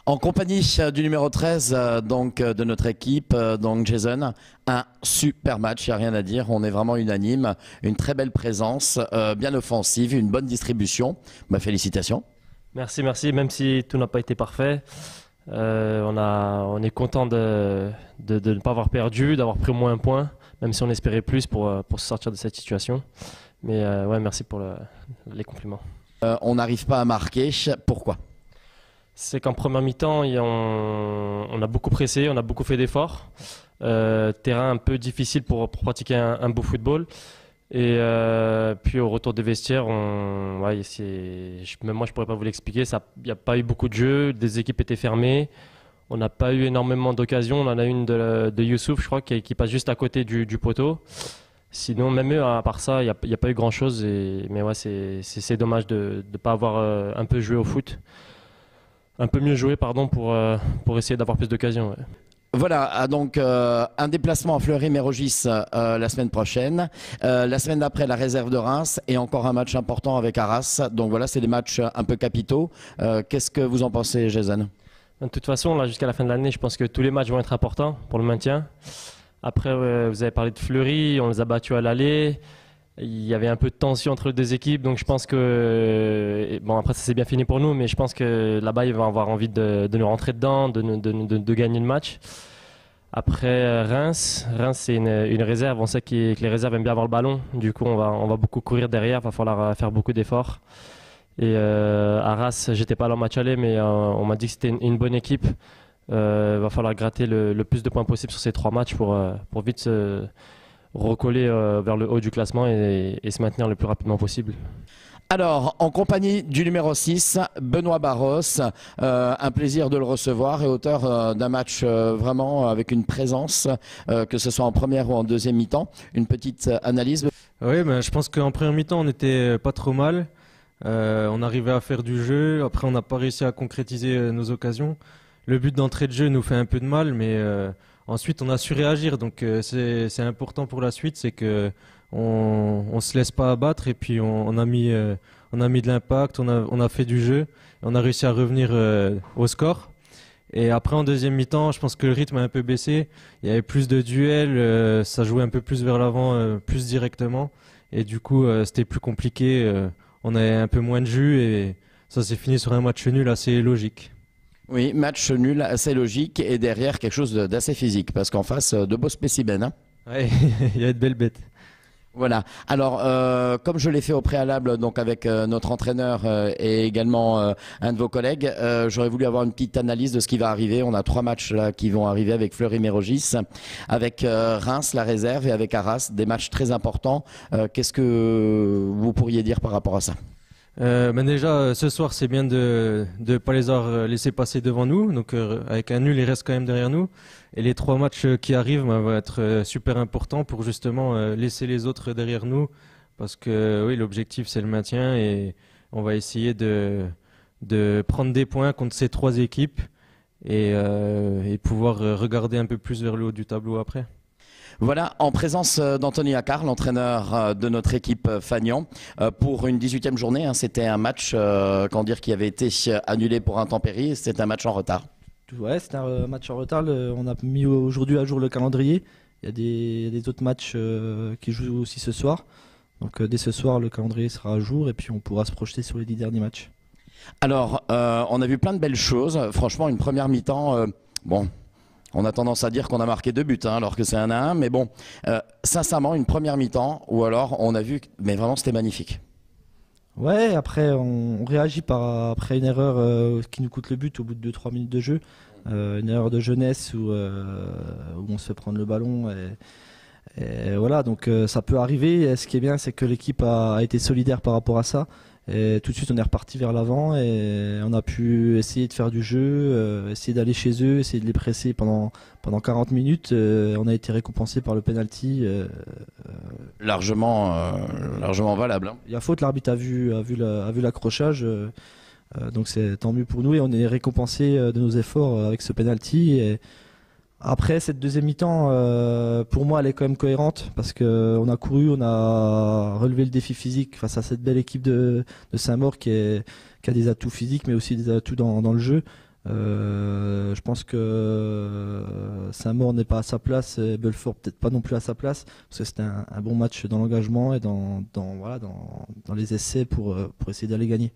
En compagnie du numéro 13 de notre équipe, donc Jason, un super match, il n'y a rien à dire, on est vraiment unanime, une très belle présence, bien offensive, une bonne distribution. Félicitations. Merci, merci, même si tout n'a pas été parfait. On est content de ne pas avoir perdu, d'avoir pris au moins un point, même si on espérait plus pour se sortir de cette situation. Mais ouais, merci pour les compliments. On n'arrive pas à marquer, pourquoi ? C'est qu'en première mi-temps, on a beaucoup pressé, on a beaucoup fait d'efforts. Terrain un peu difficile pour pratiquer un beau football. Et puis au retour des vestiaires, même moi je pourrais pas vous l'expliquer, il n'y a pas eu beaucoup de jeux, des équipes étaient fermées, on n'a pas eu énormément d'occasions, on en a une de Youssouf je crois qui passe juste à côté du poteau. Sinon même eux, à part ça, il n'y a pas eu grand chose, mais ouais, c'est dommage de ne pas avoir un peu joué au foot. Un peu mieux joué pardon, pour essayer d'avoir plus d'occasions. Ouais. Voilà, donc un déplacement à Fleury-Mérogis la semaine prochaine. La semaine d'après, la réserve de Reims et encore un match important avec Arras. Donc voilà, c'est des matchs un peu capitaux. Qu'est-ce que vous en pensez, Jason ? De toute façon, là, jusqu'à la fin de l'année, je pense que tous les matchs vont être importants pour le maintien. Après, vous avez parlé de Fleury, on les a battus à l'aller. Il y avait un peu de tension entre les deux équipes, donc je pense que... Bon, après, ça s'est bien fini pour nous, mais je pense que là-bas, ils vont avoir envie de nous rentrer dedans, de gagner le match. Après, Reims c'est une réserve. On sait que les réserves aiment bien avoir le ballon. Du coup, on va beaucoup courir derrière, il va falloir faire beaucoup d'efforts. Et à Reims, j'étais pas là au match aller, mais on m'a dit que c'était une bonne équipe. Il va falloir gratter le plus de points possible sur ces 3 matchs pour vite se recoller vers le haut du classement et se maintenir le plus rapidement possible. Alors, en compagnie du numéro 6, Benoît Barros, un plaisir de le recevoir et auteur d'un match vraiment avec une présence, que ce soit en première ou en deuxième mi-temps. Une petite analyse. Oui, je pense qu'en première mi-temps, on n'était pas trop mal. On arrivait à faire du jeu. Après, on n'a pas réussi à concrétiser nos occasions. Le but d'entrée de jeu nous fait un peu de mal, mais ensuite, on a su réagir. Donc, c'est important pour la suite, c'est que on se laisse pas abattre et puis on a mis de l'impact, on a fait du jeu, on a réussi à revenir au score. Et après en deuxième mi-temps, je pense que le rythme a un peu baissé, il y avait plus de duels, ça jouait un peu plus vers l'avant, plus directement et du coup c'était plus compliqué, on avait un peu moins de jus et ça s'est fini sur un match nul assez logique. Oui, match nul assez logique et derrière quelque chose d'assez physique parce qu'en face de beaux spécimens. Hein. Ouais, il y a de belles bêtes. Voilà. Alors, comme je l'ai fait au préalable, donc avec notre entraîneur et également un de vos collègues, j'aurais voulu avoir une petite analyse de ce qui va arriver. On a 3 matchs là qui vont arriver avec Fleury-Mérogis, avec Reims, la réserve, et avec Arras, des matchs très importants. Qu'est-ce que vous pourriez dire par rapport à ça ? Déjà, ce soir, c'est bien de ne pas les avoir laissés passer devant nous. Donc, avec un nul, ils restent quand même derrière nous. Et les 3 matchs qui arrivent vont être super importants pour justement laisser les autres derrière nous. Parce que oui, l'objectif, c'est le maintien. Et on va essayer de prendre des points contre ces 3 équipes et pouvoir regarder un peu plus vers le haut du tableau après. Voilà, en présence d'Anthony Accard, l'entraîneur de notre équipe Fagnan, pour une 18e journée. Hein, c'était un match qui avait été annulé pour intempéries. C'était un match en retard. Ouais, c'était un match en retard. On a mis aujourd'hui à jour le calendrier. Il y a des autres matchs qui jouent aussi ce soir. Donc dès ce soir, le calendrier sera à jour et puis on pourra se projeter sur les 10 derniers matchs. Alors, on a vu plein de belles choses. Franchement, une première mi-temps, on a tendance à dire qu'on a marqué 2 buts, hein, alors que c'est 1-1. Mais bon, sincèrement, une première mi-temps, ou alors on a vu, mais vraiment c'était magnifique. Ouais, après on réagit après une erreur qui nous coûte le but au bout de 2-3 minutes de jeu. Une erreur de jeunesse où on se fait prendre le ballon. Et voilà, donc ça peut arriver. Et ce qui est bien, c'est que l'équipe a été solidaire par rapport à ça. Et tout de suite, on est reparti vers l'avant et on a pu essayer de faire du jeu, essayer d'aller chez eux, essayer de les presser pendant 40 minutes. On a été récompensé par le penalty. Largement valable. Hein. Il y a faute, l'arbitre a vu l'accrochage. Donc c'est tant mieux pour nous et on est récompensé de nos efforts avec ce penalty. Et après cette deuxième mi-temps, pour moi, elle est quand même cohérente parce qu'on a couru, on a relevé le défi physique face à cette belle équipe de Saint-Maur qui a des atouts physiques mais aussi des atouts dans le jeu. Je pense que Saint-Maur n'est pas à sa place et Belfort peut-être pas non plus à sa place, parce que c'était un bon match dans l'engagement et dans les essais pour essayer d'aller gagner.